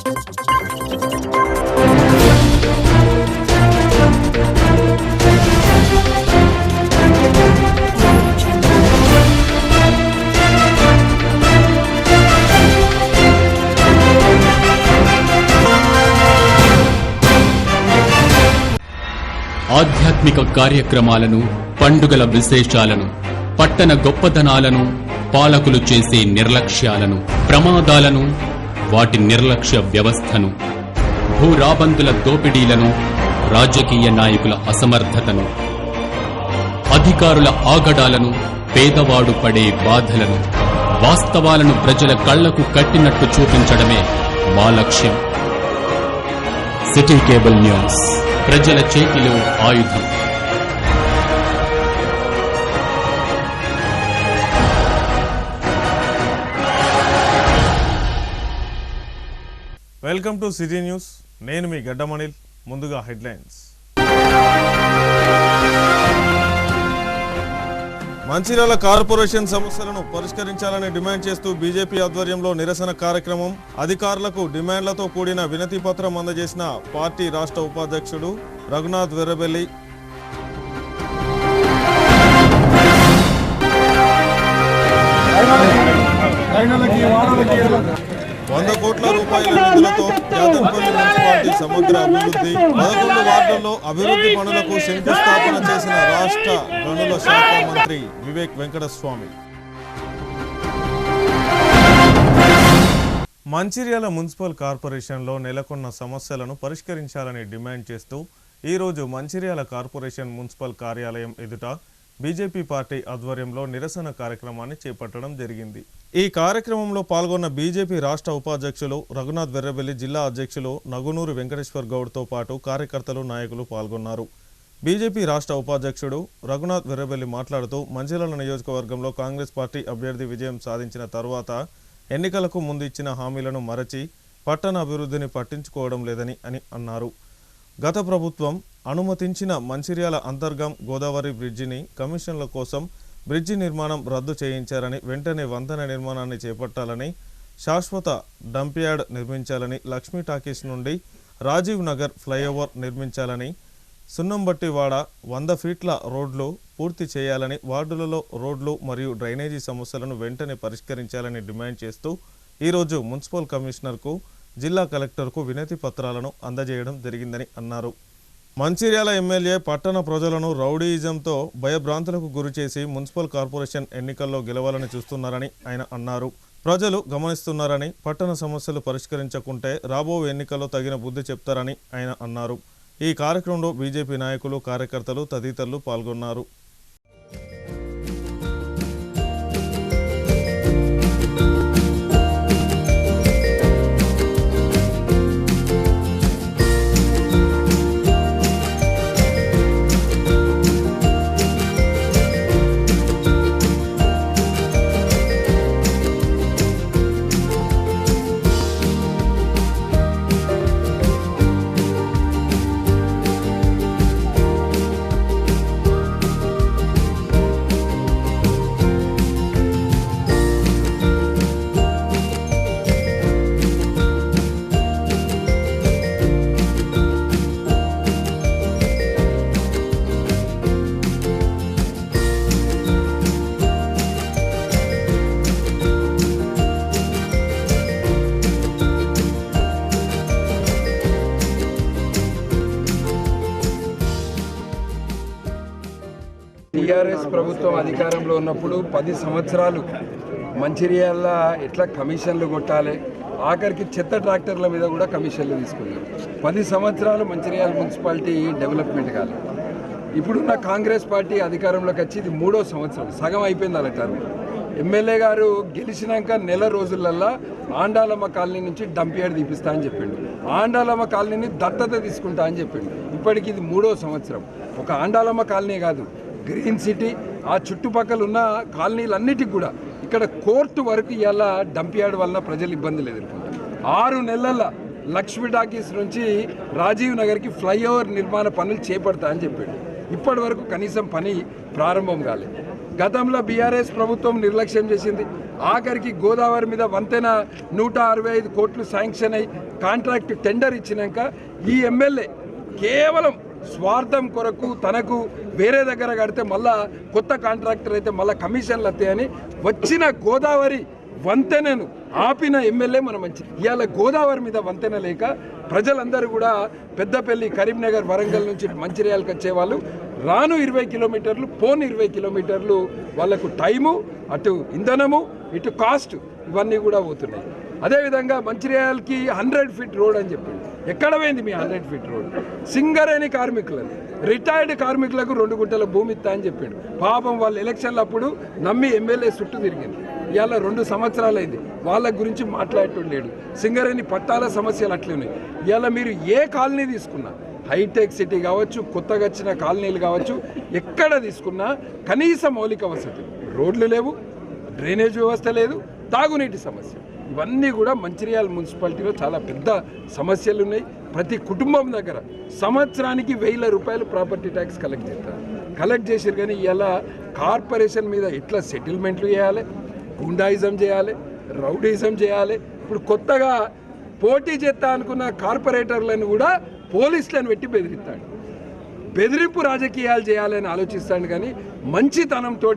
ఆధ్యాత్మిక కార్యక్రమాలను, పండుగల విశేషాలను, పట్టణ గొప్పతనాలను, పాలకులు చేసే నిర్లక్ష్యాలను, ప్రమాదాలను, వాటి నిర్లక్ష్య వ్యవస్థను, భూరాబందుల దోపిడీలను, రాజకీయ నాయకుల అసమర్థతను, అధికారుల ఆగడాలను, పేదవాడు పడే బాధలను, వాస్తవాలను ప్రజల కళ్లకు కట్టినట్టు చూపించడమే మా లక్ష్యం. సిటీ కేబుల్ న్యూస్, ప్రజల చేతిలో ఆయుధం. Welcome to city news. నేను మీ గడ్డమణిల్. ముందుగా హెడ్లైన్స్. మంచిర్యాల కార్పొరేషన్ సమస్యలను పరిష్కరించాలని డిమాండ్ చేస్తూ బీజేపీ ఆధ్వర్యంలో నిరసన కార్యక్రమం. అధికారులకు డిమాండ్లతో కూడిన వినతి పత్రం అందజేసిన పార్టీ రాష్ట్ర ఉపాధ్యక్షుడు రఘునాథ్ వెర్రబెల్లి. ₹100 కోట్ల నిధులతో యాదన్పల్లి మున్సిపాలిటీ సమగ్ర అభివృద్ధి. 11 వార్డుల్లో అభివృద్ధి పనులకు శంకుస్థాపన చేసిన రాష్ట్ర గనుల శాఖ మంత్రి వివేక్ వెంకటస్వామి. మంచిర్యాల మున్సిపల్ కార్పొరేషన్లో నెలకొన్న సమస్యలను పరిష్కరించాలని డిమాండ్ చేస్తూ ఈరోజు మంచిర్యాల కార్పొరేషన్ మున్సిపల్ కార్యాలయం ఎదుట బీజేపీ పార్టీ ఆధ్వర్యంలో నిరసన కార్యక్రమాన్ని చేపట్టడం జరిగింది. ఈ కార్యక్రమంలో పాల్గొన్న బీజేపీ రాష్ట్ర ఉపాధ్యక్షులు రఘునాథ్ వెర్రబెల్లి, జిల్లా అధ్యక్షులు నగునూరు వెంకటేశ్వర్ గౌడ్తో పాటు కార్యకర్తలు, నాయకులు పాల్గొన్నారు. బీజేపీ రాష్ట్ర ఉపాధ్యక్షుడు రఘునాథ్ వెర్రబెల్లి మాట్లాడుతూ మంచిర్యాల నియోజకవర్గంలో కాంగ్రెస్ పార్టీ అభ్యర్థి విజయం సాధించిన తరువాత ఎన్నికలకు ముందు ఇచ్చిన హామీలను మరచి పట్టణ అభివృద్ధిని పట్టించుకోవడం లేదని అన్నారు. గత ప్రభుత్వం అనుమతించిన మంచిర్యాల అంతర్గం గోదావరి బ్రిడ్జిని కమిషన్ల కోసం బ్రిడ్జి నిర్మాణం రద్దు చేయించారని, వెంటనే వంతెన నిర్మాణాన్ని చేపట్టాలని, శాశ్వత డంప్యార్డ్ నిర్మించాలని, లక్ష్మీ టాకీస్ నుండి రాజీవ్ నగర్ ఫ్లైఓవర్ నిర్మించాలని, సున్నంబట్టివాడ 100 ఫీట్ల రోడ్లు పూర్తి చేయాలని, వార్డులలో రోడ్లు మరియు డ్రైనేజీ సమస్యలను వెంటనే పరిష్కరించాలని డిమాండ్ చేస్తూ ఈరోజు మున్సిపల్ కమిషనర్కు, జిల్లా కలెక్టర్కు వినతి పత్రాలను అందజేయడం జరిగిందని అన్నారు. మంచిర్యాల ఎమ్మెల్యే పట్టణ ప్రజలను రౌడీయిజంతో భయభ్రాంతులకు గురిచేసి మున్సిపల్ కార్పొరేషన్ ఎన్నికల్లో గెలవాలని చూస్తున్నారని ఆయన అన్నారు. ప్రజలు గమనిస్తున్నారని, పట్టణ సమస్యలు పరిష్కరించకుంటే రాబోయే ఎన్నికల్లో తగిన బుద్ధి చెప్తారని ఆయన అన్నారు. ఈ కార్యక్రమంలో బీజేపీ నాయకులు, కార్యకర్తలు తదితరులు పాల్గొన్నారు. టీఆర్ఎస్ ప్రభుత్వం అధికారంలో ఉన్నప్పుడు 10 సంవత్సరాలు మంచిర్యాల ఎట్లా కమిషన్లు కొట్టాలి, ఆఖరికి చెత్త ట్రాక్టర్ల మీద కూడా కమిషన్లు తీసుకున్నారు. 10 సంవత్సరాలు మంచిర్యాల మున్సిపాలిటీ డెవలప్మెంట్ కాలేదు. ఇప్పుడున్న కాంగ్రెస్ పార్టీ అధికారంలోకి వచ్చి ఇది 3వ సంవత్సరం, సగం అయిపోయింది అలా టర్మ్. ఎమ్మెల్యే గారు గెలిచినాక నెల రోజులల్లా ఆండాలమ్మ కాలనీ నుంచి డంప్యార్డ్ తీపిస్తా అని చెప్పిండు. ఆండాలమ్మ కాలనీని దత్తత తీసుకుంటా అని చెప్పిండు. ఇప్పటికి ఇది 3వ సంవత్సరం. ఒక ఆండాలమ్మ కాలనీ కాదు, గ్రీన్ సిటీ ఆ చుట్టుపక్కల ఉన్న కాలనీలన్నిటికి కూడా ఇక్కడ కోర్టు వరకు ఇవాళ డంప్యార్డ్ వలన ప్రజలు ఇబ్బందులు ఎదుర్కొంటారు. 6 నెలల లక్ష్మీ టాకీస్ నుంచి రాజీవ్ నగర్కి ఫ్లైఓవర్ నిర్మాణ పనులు చేపడతా అని చెప్పాడు. ఇప్పటి వరకు కనీసం పని ప్రారంభం కాలేదు. గతంలో బీఆర్ఎస్ ప్రభుత్వం నిర్లక్ష్యం చేసింది. ఆఖరికి గోదావరి మీద వంతెన 165 కోట్లు శాంక్షన్ అయ్యి కాంట్రాక్ట్ టెండర్ ఇచ్చినాక ఈ ఎమ్మెల్యే కేవలం స్వార్థం కొరకు తనకు వేరే దగ్గర కడితే మళ్ళా కొత్త కాంట్రాక్టర్ అయితే మళ్ళీ కమిషన్లు వస్తాయని వచ్చిన గోదావరి వంతెనను ఆపిన ఎమ్మెల్యే మన మంచి. ఇవాళ గోదావరి మీద వంతెన లేక ప్రజలందరూ కూడా పెద్దపల్లి, కరీంనగర్, వరంగల్ నుంచి మంచిర్యాలకు వచ్చేవాళ్ళు రాను 20 కిలోమీటర్లు, పోను 20 కిలోమీటర్లు వాళ్ళకు టైము, అటు ఇంధనము, ఇటు కాస్ట్ ఇవన్నీ కూడా పోతున్నాయి. అదేవిధంగా మంచిర్యాలకి 100 ఫీట్ రోడ్ అని చెప్పింది. ఎక్కడ పోయింది మీ 100 ఫీట్ రోడ్? సింగరేణి కార్మికులను, రిటైర్డ్ కార్మికులకు 2 గుంటల భూమి ఇస్తా అని చెప్పిండు. పాపం వాళ్ళు ఎలక్షన్లు అప్పుడు నమ్మి ఎమ్మెల్యే చుట్టూ తిరిగింది. ఇవాళ 2 సంవత్సరాలు అయింది, వాళ్ళ గురించి మాట్లాడటం లేడు. సింగరేణి పట్టాల సమస్యలు అట్లే ఉన్నాయి. ఇవాళ మీరు ఏ కాలనీ తీసుకున్నా, హైటెక్ సిటీ కావచ్చు, కొత్తగా వచ్చిన కాలనీలు కావచ్చు, ఎక్కడ తీసుకున్నా కనీస మౌలిక వసతులు, రోడ్లు లేవు, డ్రైనేజ్ వ్యవస్థ లేదు, తాగునీటి సమస్య, ఇవన్నీ కూడా మంచిర్యాల మున్సిపాలిటీలో చాలా పెద్ద సమస్యలు ఉన్నాయి. ప్రతి కుటుంబం దగ్గర సంవత్సరానికి 1000 రూపాయలు ప్రాపర్టీ ట్యాక్స్ కలెక్ట్ చేస్తారు. కలెక్ట్ చేసారు కానీ ఇలా కార్పొరేషన్ మీద ఎట్లా సెటిల్మెంట్లు చేయాలి, గుండాయిజం చేయాలి, రౌడీజం చేయాలి. ఇప్పుడు కొత్తగా పోటీ చేస్తా అనుకున్న కార్పొరేటర్లను కూడా పోలీసులను పెట్టి బెదిరిస్తాడు. బెదిరింపు రాజకీయాలు చేయాలని ఆలోచిస్తాడు కానీ మంచితనంతో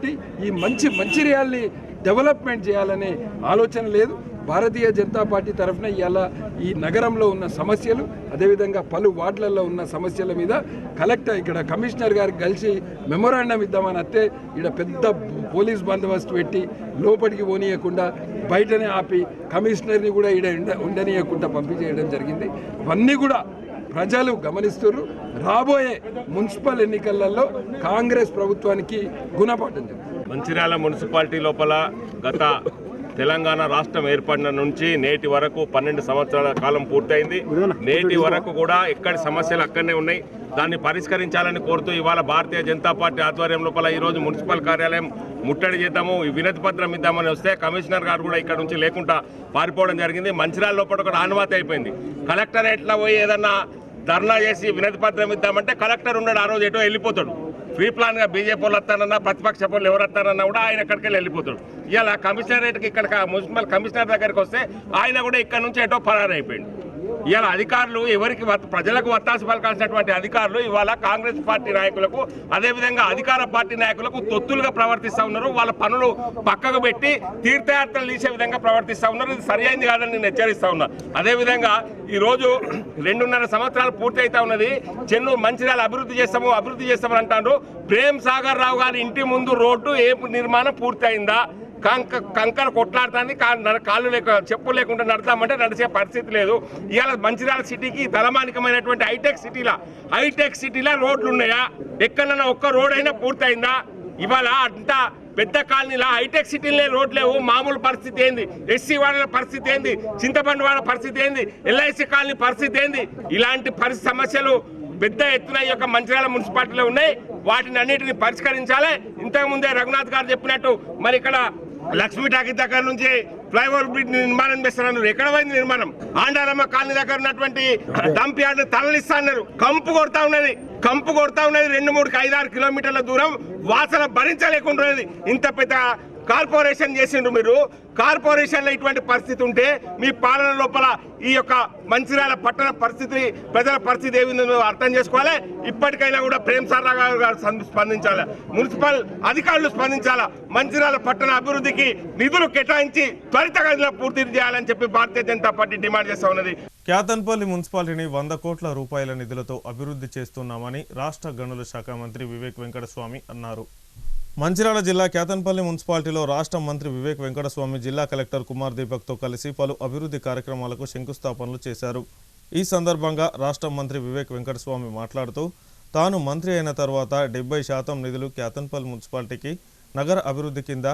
ఈ మంచిర్యాలని డెవలప్మెంట్ చేయాలనే ఆలోచన లేదు. భారతీయ జనతా పార్టీ తరఫున ఇవాళ ఈ నగరంలో ఉన్న సమస్యలు, అదేవిధంగా పలు వార్డులలో ఉన్న సమస్యల మీద కలెక్టర్ ఇక్కడ కమిషనర్ గారికి కలిసి మెమొరాండం ఇద్దామని వస్తే ఇక్కడ పెద్ద పోలీస్ బందోబస్తు పెట్టి లోపలికి పోనీయకుండా బయటనే ఆపి కమిషనర్ని కూడా ఇక్కడ ఉండనీయకుండా పంపించేయడం జరిగింది. ఇవన్నీ కూడా ప్రజలు గమనిస్తున్నారు. రాబోయే మున్సిపల్ ఎన్నికలలో కాంగ్రెస్ ప్రభుత్వానికి గుణపాఠం జరుగుతుంది. మంచిర్యాల మున్సిపాలిటీ లోపల గత తెలంగాణ రాష్ట్రం ఏర్పడిన నుంచి నేటి వరకు 12 సంవత్సరాల కాలం పూర్తయింది. నేటి వరకు కూడా ఎక్కడి సమస్యలు అక్కడనే ఉన్నాయి. దాన్ని పరిష్కరించాలని కోరుతూ ఇవాళ భారతీయ జనతా పార్టీ ఆధ్వర్యం లోపల ఈరోజు మున్సిపల్ కార్యాలయం ముట్టడి చేద్దాము, వినతి పత్రం ఇద్దామని వస్తే కమిషనర్ గారు కూడా ఇక్కడ నుంచి లేకుండా పారిపోవడం జరిగింది. మంచిర్యాల లోపల కూడా ఆనవాతి అయిపోయింది. కలెక్టరేట్లో పోయి ఏదన్నా ధర్నా చేసి వినతి పత్రం ఇద్దామంటే కలెక్టర్ ఉన్నాడు, ఆ రోజు ఎటో వెళ్ళిపోతాడు. ఫ్రీ ప్లాన్గా బీజేపీ వాళ్ళు వస్తానన్నా, ప్రతిపక్ష వాళ్ళు ఎవరు వస్తారన్నా కూడా ఆయన ఎక్కడికి వెళ్ళిపోతాడు. ఇలా కమిషనరేట్కి ఇక్కడ మున్సిపల్ కమిషనర్ దగ్గరికి వస్తే ఆయన కూడా ఇక్కడ నుంచి ఎటో పరారైపోయింది. ఇవాళ అధికారులు ఎవరికి ప్రజలకు వత్తాసు పలకాల్సినటువంటి అధికారులు ఇవాళ కాంగ్రెస్ పార్టీ నాయకులకు, అదేవిధంగా అధికార పార్టీ నాయకులకు తొత్తులుగా ప్రవర్తిస్తూ ఉన్నారు. వాళ్ళ పనులు పక్కకు పెట్టి తీర్థయాత్రలు తీసే విధంగా ప్రవర్తిస్తూ ఉన్నారు. ఇది సరైనది కాదని నేను హెచ్చరిస్తా ఉన్నా. అదేవిధంగా ఈరోజు 2.5 సంవత్సరాలు పూర్తి అవుతా ఉన్నది. చెన్నూరు మంచిర్యాల అభివృద్ధి చేస్తామని అంటారు. ప్రేమ్ సాగర్ రావు గారి ఇంటి ముందు రోడ్డు ఏ నిర్మాణం పూర్తి అయిందా? కంకర కొట్లాడుతుంది, కాళ్ళు చెప్పులు లేకుండా నడతామంటే నడిచే పరిస్థితి లేదు. ఇవాళ మంచిర్యాల సిటీకి తలమానికమైనటువంటి హైటెక్ సిటీలో రోడ్లు ఉన్నాయా? ఎక్కడన్నా ఒక్క రోడ్ అయినా పూర్తయిందా? ఇవాళ అంతా పెద్ద కాలనీలో హైటెక్ సిటీలే రోడ్ లేవు. మామూలు పరిస్థితి ఏంది? ఎస్సీ వాళ్ళ పరిస్థితి ఏంది? చింతపండు వాళ్ళ పరిస్థితి ఏంది? ఎల్ఐసి కాలనీ పరిస్థితి ఏంది? ఇలాంటి సమస్యలు పెద్ద ఎత్తున ఈ యొక్క మంచిర్యాల మున్సిపాలిటీలో ఉన్నాయి. వాటిని అన్నిటిని పరిష్కరించాలి. ఇంతకుముందే రఘునాథ్ గారు చెప్పినట్టు మరి ఇక్కడ లక్ష్మీ టాకీ దగ్గర నుంచి ఫ్లైఓవర్ బ్రిడ్జ్ నిర్మాణం చేస్తున్నారు. ఎక్కడ పోయింది నిర్మాణం? ఆండారమ్మ కాలనీ దగ్గర ఉన్నటువంటి డంప్ యార్డ్ తరలిస్తా అన్నారు. కంపు కొడతా ఉన్నది 2-3 5-6 కిలోమీటర్ల దూరం వాసన భరించలేకుండా ఉన్నది. ఇంత పెద్ద కార్పొరేషన్ చేసిండ్రు మీరు. కార్పొరేషన్లో ఇటువంటి పరిస్థితి ఉంటే మీ పాలన లోపల ఈ యొక్క మంచిర్యాల పట్టణ పరిస్థితి, ప్రజల పరిస్థితి ఏమిందో అర్థం చేసుకోవాలి. ఇప్పటికైనా కూడా ప్రేమ్ సాగర్ గారు స్పందించాలి, మున్సిపల్ అధికారులు స్పందించాలా. మంచిర్యాల పట్టణ అభివృద్ధికి నిధులు కేటాయించి త్వరితగతిన పూర్తి చేయాలని చెప్పి భారతీయ జనతా పార్టీ డిమాండ్ చేస్తా ఉన్నది. క్యాతన్పల్లి మున్సిపాలిటీని 100 కోట్ల రూపాయల నిధులతో అభివృద్ధి చేస్తున్నామని రాష్ట్ర గనుల శాఖ మంత్రి వివేక్ వెంకటస్వామి అన్నారు. మంచిర్యాల జిల్లా క్యాతన్పల్లి మున్సిపాలిటీలో రాష్ట్ర మంత్రి వివేక్ వెంకటస్వామి జిల్లా కలెక్టర్ కుమార్ దీపక్తో కలిసి పలు అభివృద్ధి కార్యక్రమాలకు శంకుస్థాపనలు చేశారు. ఈ సందర్భంగా రాష్ట్ర మంత్రి వివేక్ వెంకటస్వామి మాట్లాడుతూ తాను మంత్రి అయిన తర్వాత 70% నిధులు క్యాతన్పల్లి మున్సిపాలిటీకి నగర అభివృద్ధి కింద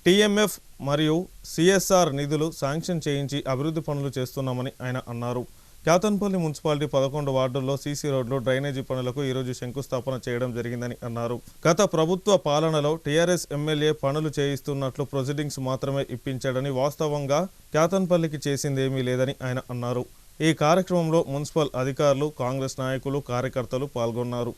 టీఎంఎఫ్ మరియు సిఎస్ఆర్ నిధులు శాంక్షన్ చేయించి అభివృద్ధి పనులు చేస్తున్నామని ఆయన అన్నారు. క్యాతన్పల్లి మున్సిపాలిటీ 11 వార్డుల్లో సీసీ రోడ్లు, డ్రైనేజీ పనులకు ఈరోజు శంకుస్థాపన చేయడం జరిగిందని అన్నారు. గత ప్రభుత్వ పాలనలో టీఆర్ఎస్ ఎమ్మెల్యే పనులు చేయిస్తున్నట్లు ప్రొసీడింగ్స్ మాత్రమే ఇప్పించాడని, వాస్తవంగా క్యాతన్పల్లికి చేసిందేమీ లేదని ఆయన అన్నారు. ఈ కార్యక్రమంలో మున్సిపల్ అధికారులు, కాంగ్రెస్ నాయకులు, కార్యకర్తలు పాల్గొన్నారు.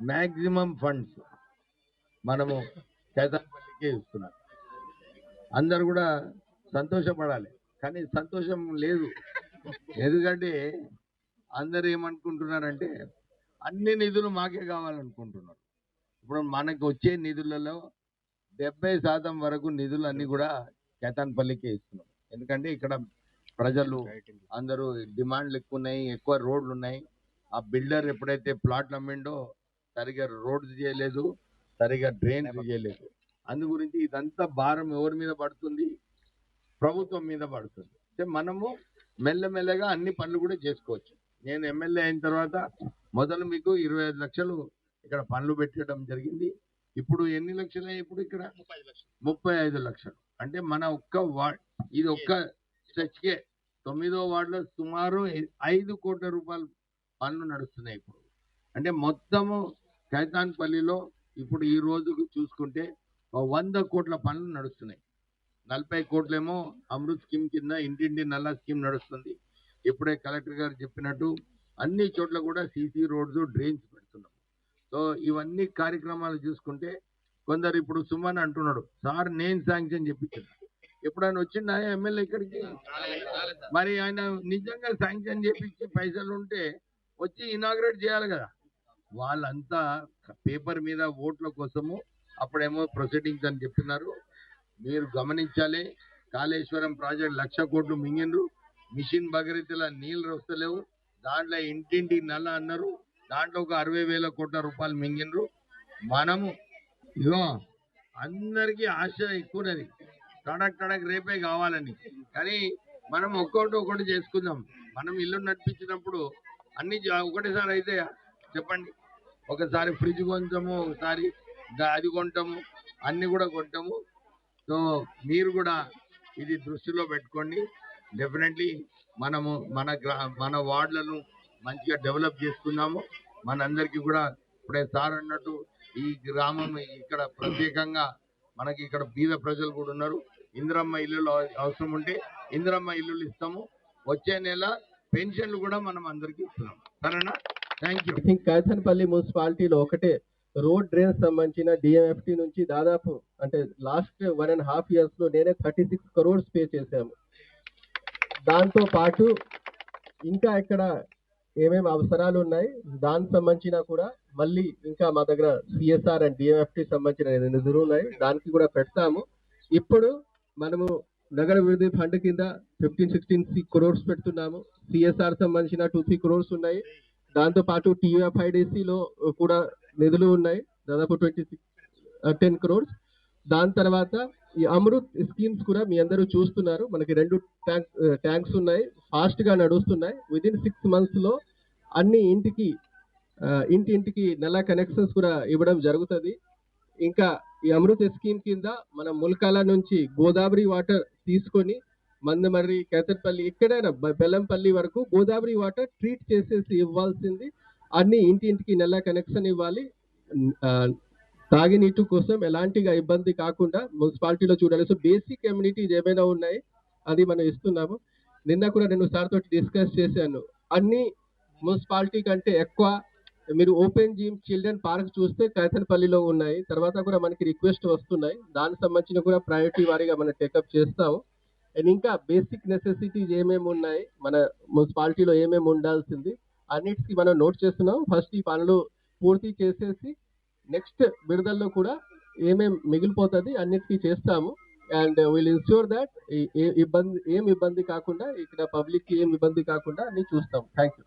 మ్యాక్సిమం ఫండ్స్ మనము కేతాన్పల్లికే ఇస్తున్నాం. అందరు కూడా సంతోషపడాలి, కానీ సంతోషం లేదు. ఎందుకంటే అందరు ఏమనుకుంటున్నారంటే అన్ని నిధులు మాకే కావాలనుకుంటున్నారు. ఇప్పుడు మనకు వచ్చే నిధులలో 70% వరకు నిధులు అన్ని కూడా కేతాన్పల్లికే ఇస్తున్నాం. ఎందుకంటే ఇక్కడ ప్రజలు అందరూ డిమాండ్లు ఎక్కువ ఉన్నాయి, ఎక్కువ రోడ్లు ఉన్నాయి. ఆ బిల్డర్ ఎప్పుడైతే ప్లాట్లు అమ్మిండో సరిగా రోడ్స్ చేయలేదు, సరిగా డ్రైన్స్ చేయలేదు. అందు గురించి ఇదంతా భారం ఎవరి మీద పడుతుంది? ప్రభుత్వం మీద పడుతుంది. అంటే మనము మెల్లమెల్లగా అన్ని పనులు కూడా చేసుకోవచ్చు. నేను ఎమ్మెల్యే అయిన తర్వాత మొదలు మీకు 25 లక్షలు ఇక్కడ పనులు పెట్టడం జరిగింది. ఇప్పుడు ఎన్ని లక్షలు? ఇప్పుడు ఇక్కడ 35 లక్షలు. అంటే మన ఒక్క వార్డ్, ఇది ఒక్క స్ట్రెచ్కే 9వ వార్డులో సుమారు 5 కోట్ల రూపాయలు పనులు నడుస్తున్నాయి ఇప్పుడు. అంటే మొత్తము కేతాన్పల్లిలో ఇప్పుడు ఈ రోజుకు చూసుకుంటే 100 కోట్ల పనులు నడుస్తున్నాయి. 40 కోట్లేమో అమృత్ స్కీమ్ కింద ఇంటింటి నల్లా స్కీమ్ నడుస్తుంది. ఇప్పుడే కలెక్టర్ గారు చెప్పినట్టు అన్ని చోట్ల కూడా సీసీ రోడ్స్, డ్రైన్స్ పెడుతున్నాం. సో ఇవన్నీ కార్యక్రమాలు చూసుకుంటే కొందరు ఇప్పుడు సుమన్ అంటున్నాడు, సార్ నేను శాంక్షన్ చెప్పించాను. ఎప్పుడైనా వచ్చిండా ఎమ్మెల్యే ఇక్కడికి? మరి ఆయన నిజంగా శాంక్షన్ చేపించి పైసలు ఉంటే వచ్చి ఇనాగ్రేట్ చేయాలి కదా. వాళ్ళంతా పేపర్ మీద ఓట్ల కోసము అప్పుడేమో ప్రొసీడింగ్స్ అని చెప్తున్నారు. మీరు గమనించాలి, కాళేశ్వరం ప్రాజెక్ట్ 1,00,000 కోట్లు మింగినరు. మిషన్ భగీరథల నీళ్ళు వస్తలేవు. దాంట్లో ఇంటింటి నల్ల అన్నారు, దాంట్లో ఒక 60,000 కోట్ల రూపాయలు మింగినరు. మనము ఇగో అందరికీ ఆశ ఎక్కువనది, టడక్ రేపే కావాలని. కానీ మనం ఒక్కొక్కటి చేసుకుందాం. మనం ఇల్లు నడిపించినప్పుడు అన్ని ఒకటేసారి అయితే చెప్పండి. ఒకసారి ఫ్రిడ్జ్ కొంటాము, ఒకసారి అది కొంటాము, అన్ని కూడా కొంటాము. సో మీరు కూడా ఇది దృష్టిలో పెట్టుకోండి. డెఫినెట్లీ మనము మన వార్డులను మంచిగా డెవలప్ చేసుకున్నాము. మనందరికీ కూడా ఇప్పుడే సార్ అన్నట్టు ఈ గ్రామం ఇక్కడ ప్రత్యేకంగా మనకి ఇక్కడ బీద ప్రజలు కూడా ఉన్నారు. ఇందిరమ్మ ఇల్లులు అవసరం ఉంటే ఇందిరమ్మ ఇల్లులు ఇస్తాము. వచ్చే నెల పెన్షన్లు కూడా మనం అందరికీ ఇస్తున్నాం. సరేనా? Thank you. కేతాన్పల్లి మున్సిపాలిటీలో ఒకటే రోడ్ డ్రైన్స్ సంబంధించిన డిఎంఎఫ్టి నుంచి దాదాపు అంటే లాస్ట్ 1.5 years లో నేనే 36 crores పే చేశాము. దాంతో పాటు ఇంకా ఇక్కడ ఏమేమి అవసరాలు ఉన్నాయి దానికి సంబంధించిన కూడా మళ్ళీ ఇంకా మా దగ్గర సిఎస్ఆర్ అండ్ డిఎంఎఫ్టి సంబంధించిన నిధులు ఉన్నాయి, దానికి కూడా పెడతాము. ఇప్పుడు మనము నగర అభివృద్ధి ఫండ్ కింద 15-16 crores పెడుతున్నాము. సిఎస్ఆర్ సంబంధించిన 2-3 crores ఉన్నాయి. దాంతో పాటు TUFIDCలో కూడా నిధులు ఉన్నాయి, దాదాపు 10 crores. దాని తర్వాత ఈ అమృత్ స్కీమ్స్ కూడా మీ అందరూ చూస్తున్నారు. మనకి 2 ట్యాంక్స్ ఉన్నాయి, ఫాస్ట్ గా నడుస్తున్నాయి. విదిన్ 6 months లో అన్ని ఇంటింటికి నల్ల కనెక్షన్స్ కూడా ఇవ్వడం జరుగుతుంది. ఇంకా ఈ అమృత్ స్కీమ్ కింద మనం ముల్కాల నుంచి గోదావరి వాటర్ తీసుకొని మందమర్రి, కేతన్పల్లి, ఎక్కడైనా బెల్లంపల్లి వరకు గోదావరి వాటర్ ట్రీట్ చేసేసి ఇవ్వాల్సింది. అన్ని ఇంటింటికి నల్ల కనెక్షన్ ఇవ్వాలి. తాగినీటి కోసం ఎలాంటిగా ఇబ్బంది కాకుండా మున్సిపాలిటీలో చూడాలి. సో బేసిక్ కమ్యూనిటీస్ ఏమైనా ఉన్నాయి అది మనం ఇస్తున్నాము. నిన్న కూడా నేను సార్ తోటి డిస్కస్ చేశాను. అన్ని మున్సిపాలిటీ కంటే ఎక్కువ మీరు ఓపెన్ జిమ్, చిల్డ్రన్ పార్క్ చూస్తే కేతన్పల్లిలో ఉన్నాయి. తర్వాత కూడా మనకి రిక్వెస్ట్ వస్తున్నాయి, దానికి సంబంధించిన కూడా ప్రయారిటీ వారీగా మనం టేకప్ చేస్తాము. అండ్ ఇంకా బేసిక్ నెసెసిటీస్ ఏమేమి ఉన్నాయి మన మున్సిపాలిటీలో ఏమేమి ఉండాల్సింది అన్నిటికీ మనం నోట్ చేస్తున్నాం. ఫస్ట్ ఈ పనులు పూర్తి చేసేసి నెక్స్ట్ విడుదలలో కూడా ఏమేమి మిగిలిపోతుంది అన్నిటికీ చేస్తాము. అండ్ విల్ ఇన్ష్యూర్ దట్ ఏం ఇబ్బంది కాకుండా ఇక్కడ పబ్లిక్ ఏం ఇబ్బంది కాకుండా అన్ని చూస్తాం. Thank you.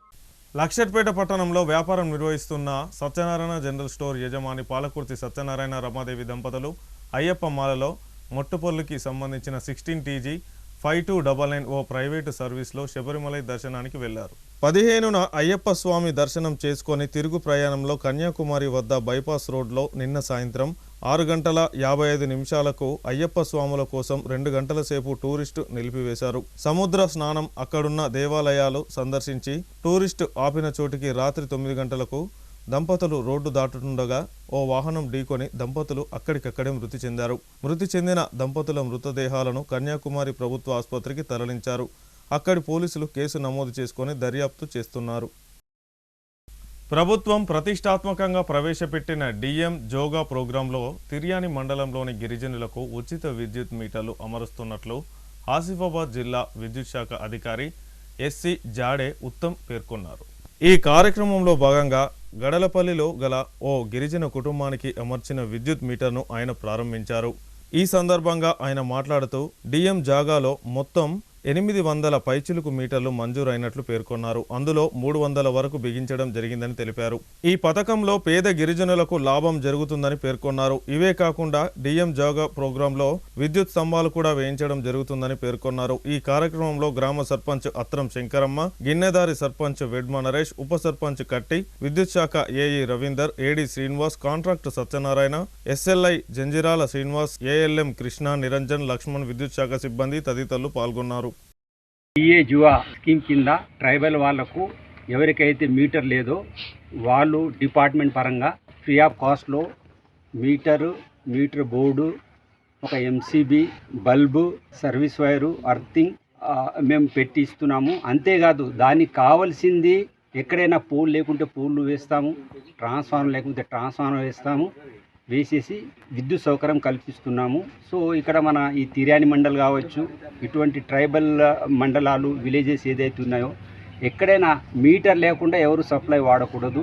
లక్షట్పేట పట్టణంలో వ్యాపారం నిర్వహిస్తున్న సత్యనారాయణ జనరల్ స్టోర్ యజమాని పాలకుర్తి సత్యనారాయణ రమాదేవి దంపతులు అయ్యప్ప మాలలో మొట్టుపల్లికి సంబంధించిన 16 TG 5299 ఓ ప్రైవేటు సర్వీస్లో శబరిమలై దర్శనానికి వెళ్లారు. 15న అయ్యప్ప స్వామి దర్శనం చేసుకొని తిరుగు ప్రయాణంలో కన్యాకుమారి వద్ద బైపాస్ రోడ్లో నిన్న సాయంత్రం 6:55 అయ్యప్ప స్వాముల కోసం 2 గంటల సేపు టూరిస్టు నిలిపివేశారు. సముద్ర స్నానం, అక్కడున్న దేవాలయాలు సందర్శించి టూరిస్టు ఆపిన చోటికి రాత్రి 9 గంటలకు దంపతులు రోడ్డు దాటుతుండగా ఓ వాహనం ఢీకొని దంపతులు అక్కడికక్కడే మృతి చెందారు. మృతి చెందిన దంపతుల మృతదేహాలను కన్యాకుమారి ప్రభుత్వ ఆసుపత్రికి తరలించారు. అక్కడి పోలీసులు కేసు నమోదు చేసుకొని దర్యాప్తు చేస్తున్నారు. ప్రభుత్వం ప్రతిష్టాత్మకంగా ప్రవేశపెట్టిన డిఎం జోగా ప్రోగ్రాంలో తిర్యాని మండలంలోని గిరిజనులకు ఉచిత విద్యుత్ మీటర్లు అమరుస్తున్నట్లు ఆసిఫాబాద్ జిల్లా విద్యుత్ శాఖ అధికారి ఎస్సి జాడే ఉత్తమ్ పేర్కొన్నారు. ఈ కార్యక్రమంలో భాగంగా గడలపల్లిలో గల ఓ గిరిజన కుటుంబానికి అమర్చిన విద్యుత్ మీటర్ను ఆయన ప్రారంభించారు. ఈ సందర్భంగా ఆయన మాట్లాడుతూ డిఎం జాగాలో మొత్తం 800 పైచిలుకు మీటర్లు మంజూరైనట్లు పేర్కొన్నారు. అందులో 300 వరకు బిగించడం జరిగిందని తెలిపారు. ఈ పథకంలో పేద గిరిజనులకు లాభం జరుగుతుందని పేర్కొన్నారు. ఇవే కాకుండా డిఎం జాగా ప్రోగ్రాంలో విద్యుత్ స్తంభాలు కూడా వేయించడం జరుగుతుందని పేర్కొన్నారు. ఈ కార్యక్రమంలో గ్రామ సర్పంచ్ అత్రం శంకరమ్మ, గిన్నెదారి సర్పంచ్ వెడ్మ నరేష్, ఉప సర్పంచ్ కట్టి, విద్యుత్ శాఖ AE Ravinder, AD Srinivas, contract Satyanarayana, SLI Janjirala Srinivas, ALM Krishna, Niranjan, Laxman, విద్యుత్ శాఖ సిబ్బంది తదితరులు పాల్గొన్నారు. డిఏ జువా స్కీమ్ కింద ట్రైబల్ వాళ్లకు ఎవరికైతే మీటర్ లేదో వాళ్ళు డిపార్ట్మెంట్ పరంగా ఫ్రీ ఆఫ్ కాస్ట్లో మీటర్ బోర్డు, ఒక MCB, bulb, service wire, earthing మేము పెట్టి ఇస్తున్నాము. అంతేకాదు దానికి కావాల్సింది ఎక్కడైనా పోల్ లేకుంటే పోల్లు వేస్తాము, ట్రాన్స్ఫార్మర్ లేకుంటే ట్రాన్స్ఫార్మర్ వేసేసి విద్యుత్ సౌకర్యం కల్పిస్తున్నాము. సో ఇక్కడ మన ఈ తిర్యాని మండల్ కావచ్చు, ఇటువంటి ట్రైబల్ మండలాలు, విలేజెస్ ఏదైతే ఉన్నాయో ఎక్కడైనా మీటర్ లేకుండా ఎవరు సప్లై వాడకూడదు.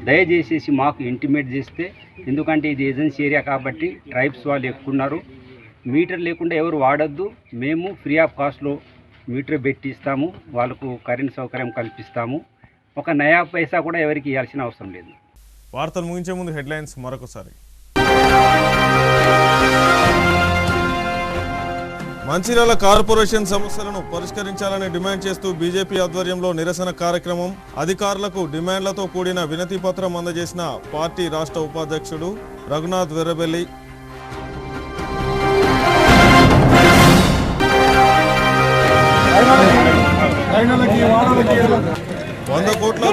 దయచేసి మాకు ఇంటిమేట్ చేస్తే, ఎందుకంటే ఇది ఏజెన్సీ ఏరియా కాబట్టి ట్రైబ్స్ వాళ్ళు ఎక్కున్నారు. మీటర్ లేకుండా ఎవరు వాడద్దు. మేము ఫ్రీ ఆఫ్ కాస్ట్లో మీటర్ పెట్టిస్తాము, వాళ్ళకు కరెంట్ సౌకర్యం కల్పిస్తాము. ఒక నయా పైసా కూడా ఎవరికి ఇవ్వాల్సిన అవసరం లేదు. వార్తలు ముగించే ముందు హెడ్లైన్స్ మరొకసారి. మంచిర్యాల కార్పొరేషన్ సమస్యలను పరిష్కరించాలని డిమాండ్ చేస్తూ బీజేపీ ఆధ్వర్యంలో నిరసన కార్యక్రమం. అధికారులకు డిమాండ్లతో కూడిన వినతి పత్రం అందజేసిన పార్టీ రాష్ట్ర ఉపాధ్యక్షుడు రఘునాథ్ వెర్రబెల్లి. ₹100 కోట్ల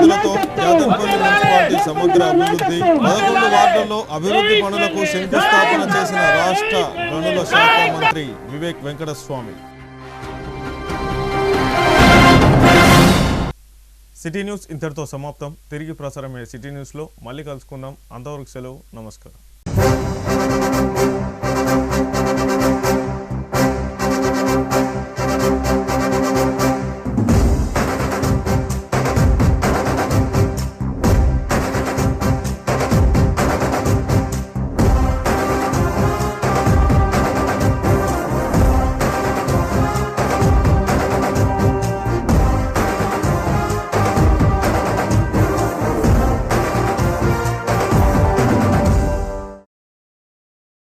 నిధులతో యాదన్పల్లి మున్సిపాలిటీ సమగ్ర అభివృద్ధి. 11 వార్డుల్లో అభివృద్ధి పనులకు శంకుస్థాపన చేసిన రాష్ట్ర గనుల శాఖ మంత్రి వివేక్ వెంకటస్వామి. సిటీ న్యూస్ ఇంతటితో సమాప్తం. తిరిగి ప్రసారమయ్యే సిటీ న్యూస్లో మళ్ళీ కలుసుకుందాం. అంతవరకు సెలవు. నమస్కారం.